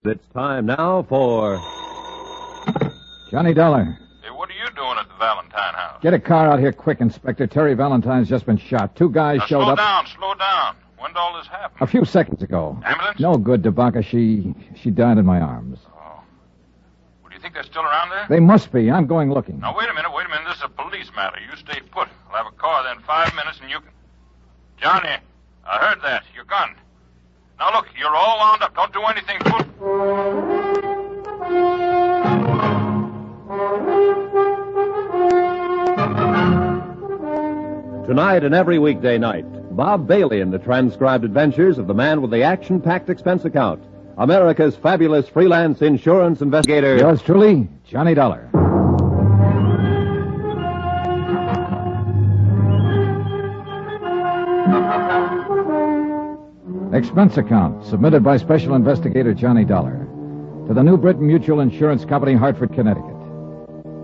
It's time now for... Johnny Dollar. Hey, what are you doing at the Valentine house? Get a car out here quick, Inspector. Terry Valentine's just been shot. Two guys Now, showed up. Slow down. When did all this happen? A few seconds ago. Ambulance? No good, DeBaca. She died in my arms. Oh. Well, do you think they're still around there? They must be. I'm going looking. Now, wait a minute. This is a police matter. You stay put. I'll have a car there in 5 minutes, and you can... Johnny, I heard that. Your gun. Now, look, you're all wound up. Don't do anything. Tonight and every weekday night, Bob Bailey in the transcribed adventures of the man with the action-packed expense account, America's fabulous freelance insurance investigator. Yours truly, Johnny Dollar. Expense account submitted by Special Investigator Johnny Dollar to the New Britain Mutual Insurance Company, Hartford, Connecticut.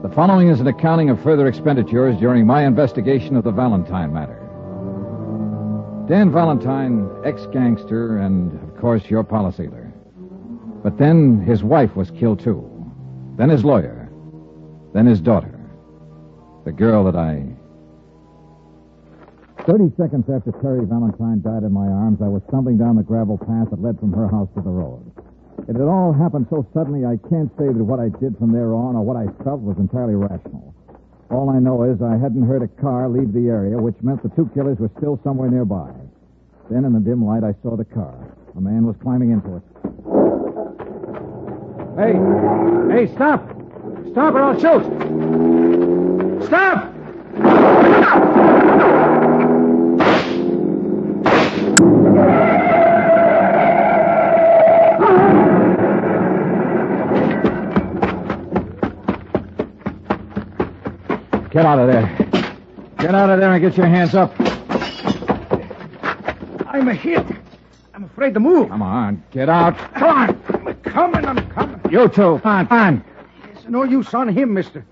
The following is an accounting of further expenditures during my investigation of the Valentine matter. Dan Valentine, ex-gangster, and, of course, your policyholder. But then his wife was killed, too. Then his lawyer. Then his daughter. The girl that I... 30 seconds after Terry Valentine died in my arms, I was stumbling down the gravel path that led from her house to the road. It had all happened so suddenly, I can't say that what I did from there on or what I felt was entirely rational. All I know is I hadn't heard a car leave the area, which meant the two killers were still somewhere nearby. Then, in the dim light, I saw the car. A man was climbing into it. Hey, stop! Stop or I'll shoot! Stop! Get out of there. Get out of there and get your hands up. I'm hit. I'm afraid to move. Come on, get out. Come on. I'm coming. You too. Come on. There's no use on him, mister.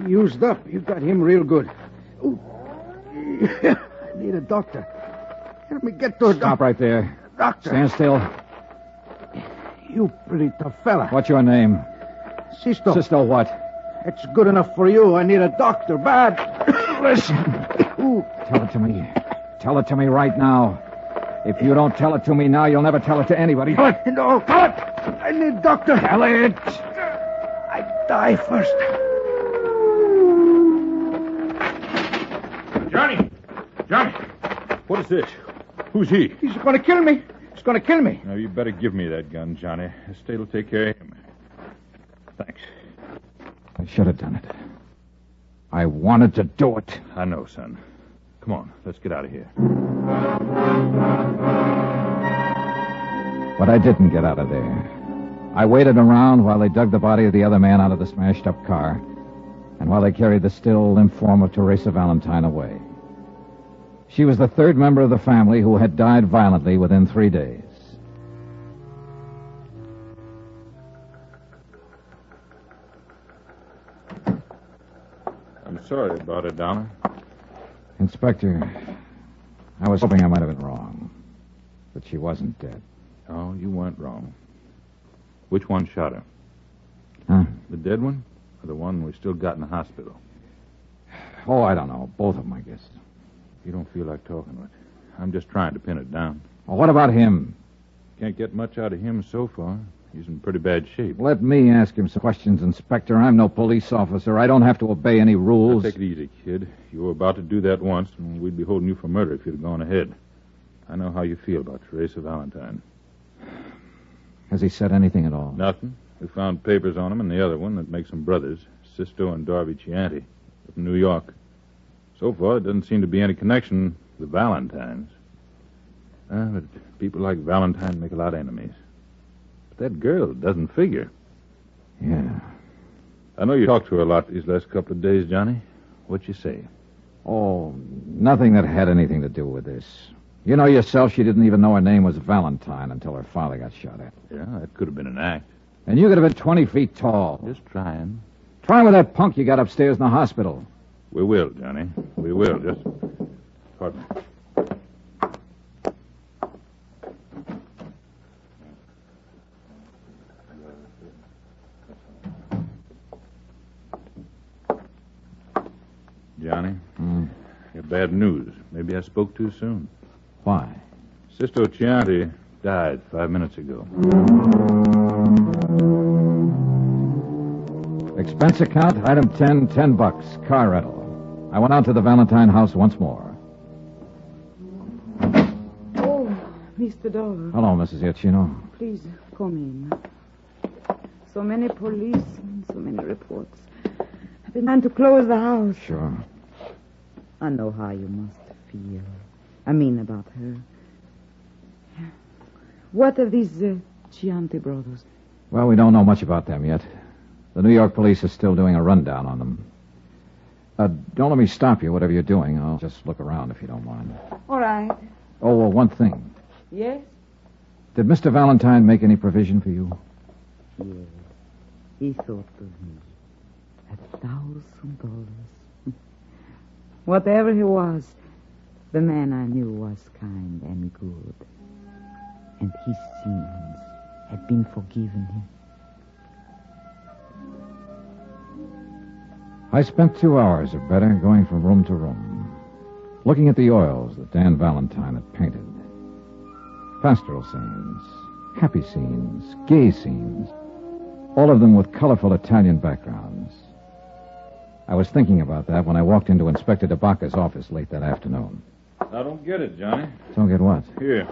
He used up. You got him real good. Ooh. I need a doctor. Help me get to a doctor. Stop right there. Doctor. Stand still. You pretty tough fella. What's your name? Sisto. Sisto what? It's good enough for you. I need a doctor. Bad. Listen. Ooh. Tell it to me. Tell it to me right now. If you don't tell it to me now, you'll never tell it to anybody. Tell it. No, tell it. I need doctor. Tell it. I die first. Johnny! What is this? Who's he? He's going to kill me. He's going to kill me. Now, you better give me that gun, Johnny. The state will take care of him. Thanks. I should have done it. I wanted to do it. I know, son. Come on, let's get out of here. But I didn't get out of there. I waited around while they dug the body of the other man out of the smashed-up car, and while they carried the still limp form of Teresa Valentine away. She was the third member of the family who had died violently within 3 days. I'm sorry about it, Donna. Inspector, I was hoping I might have been wrong. But she wasn't dead. Oh, you weren't wrong. Which one shot her? Huh? The dead one? Or the one we still got in the hospital? Oh, I don't know. Both of them, I guess. You don't feel like talking with. I'm just trying to pin it down. Well, what about him? Can't get much out of him so far. He's in pretty bad shape. Let me ask him some questions, Inspector. I'm no police officer. I don't have to obey any rules. Now, take it easy, kid. You were about to do that once, and we'd be holding you for murder if you'd have gone ahead. I know how you feel about Teresa Valentine. Has he said anything at all? Nothing. We found papers on him and the other one that makes them brothers, Sisto and Darby Chianti, from New York. So far, there doesn't seem to be any connection with the Valentines. But people like Valentine make a lot of enemies. But that girl doesn't figure. Yeah. I know you talked to her a lot these last couple of days, Johnny. What'd you say? Oh, nothing that had anything to do with this. You know yourself, she didn't even know her name was Valentine until her father got shot at. Yeah, that could have been an act. And you could have been 20 feet tall. Just trying. Try with that punk you got upstairs in the hospital. We will, Johnny. We will. Just... Pardon me. bad news. Maybe I spoke too soon. Why? Sister Chianti died 5 minutes ago. Expense account, item 10, $10, car rental. I went out to the Valentine house once more. Oh, Mr. Dollar. Hello, Mrs. Iachino. Please, come in. So many police and so many reports. I've been trying to close the house. Sure. I know how you must feel. I mean about her. What of these Chianti brothers? Well, we don't know much about them yet. The New York police are still doing a rundown on them. Don't let me stop you, whatever you're doing. I'll just look around if you don't mind. All right. Oh, well, one thing. Yes? Did Mr. Valentine make any provision for you? Yes. He thought of me. $1,000. Whatever he was, the man I knew was kind and good. And his sins had been forgiven him. I spent 2 hours or better going from room to room, looking at the oils that Dan Valentine had painted. Pastoral scenes, happy scenes, gay scenes, all of them with colorful Italian backgrounds. I was thinking about that when I walked into Inspector DeBacca's office late that afternoon. I don't get it, Johnny. Don't get what? Here.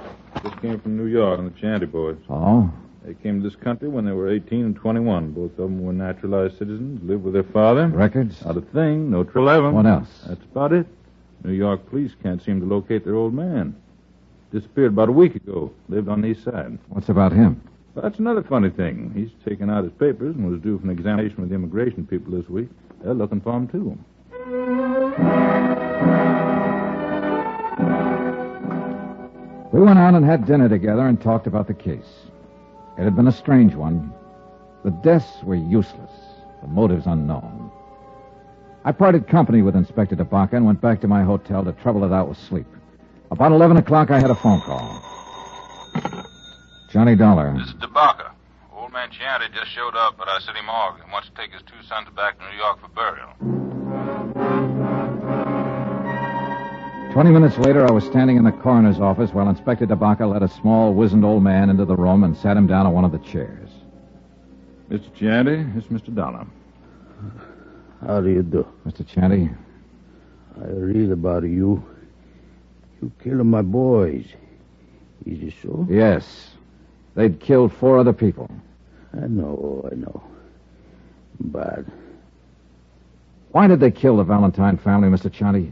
This came from New York and the Chianti boys. Oh? They came to this country when they were 18 and 21. Both of them were naturalized citizens, lived with their father. Records? Not a thing, no trouble. 11. What else? That's about it. New York police can't seem to locate their old man. Disappeared about a week ago. Lived on the east side. What's about him? But that's another funny thing. He's taken out his papers and was due for an examination with the immigration people this week. They're looking for him, too. We went out and had dinner together and talked about the case. It had been a strange one. The deaths were useless, the motives unknown. I parted company with Inspector DeBacca and went back to my hotel to trouble it out with sleep. About 11 o'clock, I had a phone call. Johnny Dollar. This is DeBacca. Old man Chianti just showed up at our city morgue and wants to take his 2 sons back to New York for burial. 20 minutes later, I was standing in the coroner's office while Inspector DeBacca led a small, wizened old man into the room and sat him down on one of the chairs. Mr. Chianti, it's Mr. Dollar. How do you do? Mr. Chianti? I read about you. You killed my boys. Is it so? Yes. They'd killed 4 other people. I know. But Why did they kill the Valentine family, Mr. Chianti?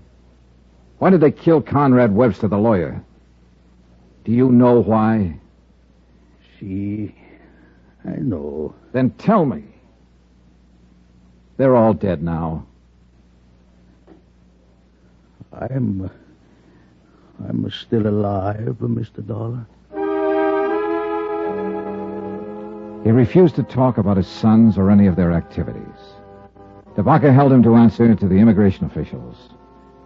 Why did they kill Conrad Webster, the lawyer? Do you know why? I know. Then tell me. They're all dead now. I'm still alive, Mr. Dollar. He refused to talk about his sons or any of their activities. DeBacca held him to answer to the immigration officials.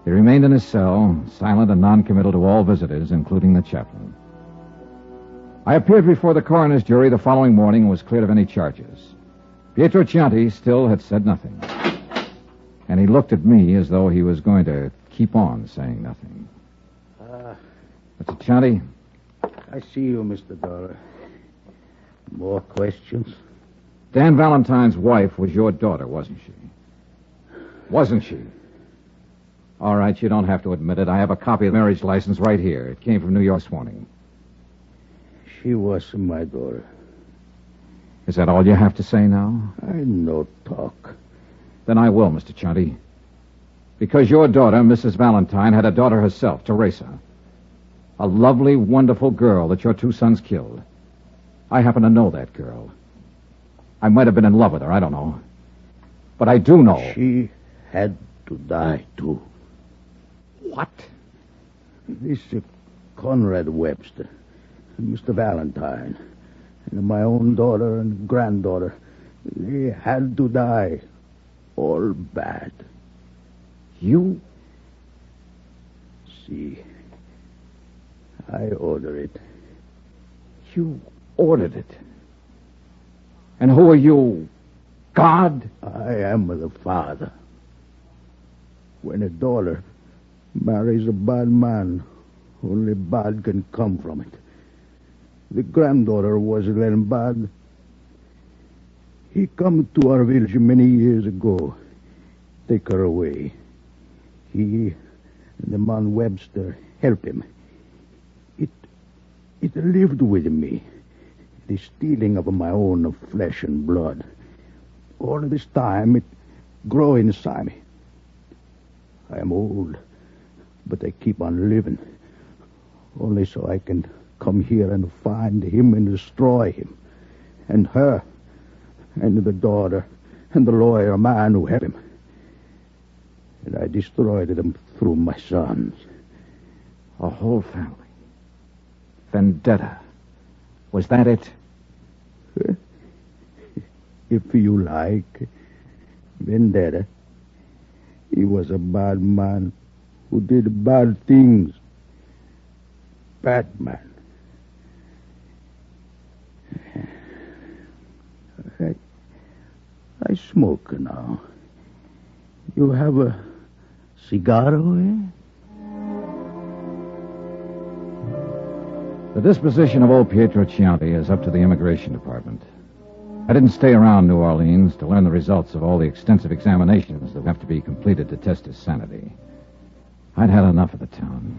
He remained in his cell, silent and noncommittal to all visitors, including the chaplain. I appeared before the coroner's jury the following morning and was cleared of any charges. Pietro Chianti still had said nothing. And he looked at me as though he was going to keep on saying nothing. Mr. Chianti? I see you, Mr. Dollar. More questions? Dan Valentine's wife was your daughter, wasn't she? Wasn't she? All right, you don't have to admit it. I have a copy of the marriage license right here. It came from New York this morning. She was my daughter. Is that all you have to say now? I no talk. Then I will, Mr. Chianti. Because your daughter, Mrs. Valentine, had a daughter herself, Teresa. A lovely, wonderful girl that your 2 sons killed. I happen to know that girl. I might have been in love with her, I don't know. But I do know. She had to die, too. What? This Conrad Webster, Mr. Valentine, and my own daughter and granddaughter, they had to die. All bad. You? See, I order it. You ordered it. And who are you? God? I am the father. When a daughter Marries a bad man. Only bad can come from it. The granddaughter was then bad. He come to our village many years ago. Take her away. He and the man Webster help him. It lived with me. The stealing of my own flesh and blood. All this time it grow inside me. I am old, but I keep on living. Only so I can come here and find him and destroy him. And her. And the daughter. And the lawyer man who helped him. And I destroyed them through my sons. A whole family. Vendetta. Was that it? If you like. Vendetta. He was a bad man who did bad things. Bad man. I smoke now. You have a cigar, eh? The disposition of old Pietro Chianti is up to the immigration department. I didn't stay around New Orleans to learn the results of all the extensive examinations that have to be completed to test his sanity. I'd had enough of the town.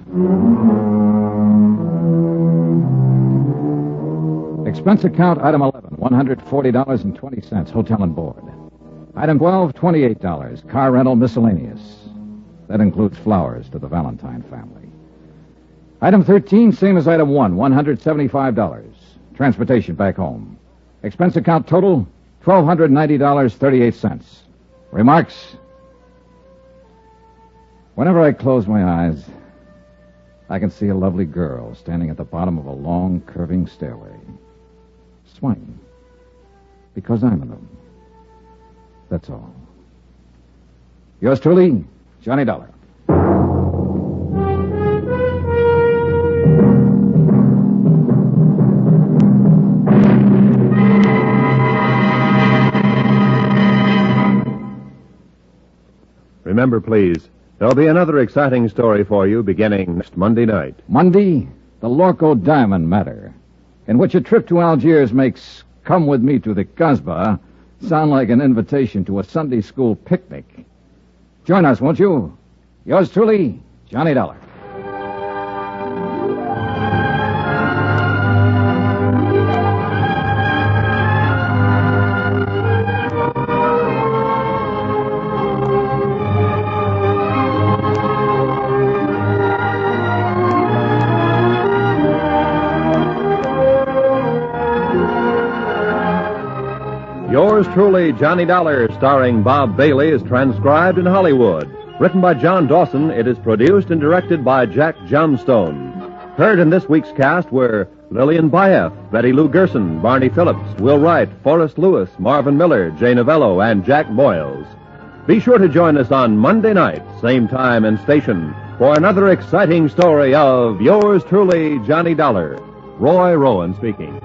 Expense account, item 11, $140.20, hotel and board. Item 12, $28, car rental miscellaneous. That includes flowers to the Valentine family. Item 13, same as item 1, $175. Transportation back home. Expense account total, $1,290.38. Remarks? Whenever I close my eyes, I can see a lovely girl standing at the bottom of a long, curving stairway. Swing. Because I'm in them. That's all. Yours truly, Johnny Dollar. Remember, please, there'll be another exciting story for you beginning next Monday night. Monday, the Lorco Diamond Matter, in which a trip to Algiers makes Come With Me to the Kasbah sound like an invitation to a Sunday school picnic. Join us, won't you? Yours truly, Johnny Dollar. Yours truly, Johnny Dollar, starring Bob Bailey, is transcribed in Hollywood. Written by John Dawson, it is produced and directed by Jack Johnstone. Heard in this week's cast were Lillian Baeff, Betty Lou Gerson, Barney Phillips, Will Wright, Forrest Lewis, Marvin Miller, Jay Novello, and Jack Moyles. Be sure to join us on Monday night, same time and station, for another exciting story of Yours truly, Johnny Dollar. Roy Rowan speaking.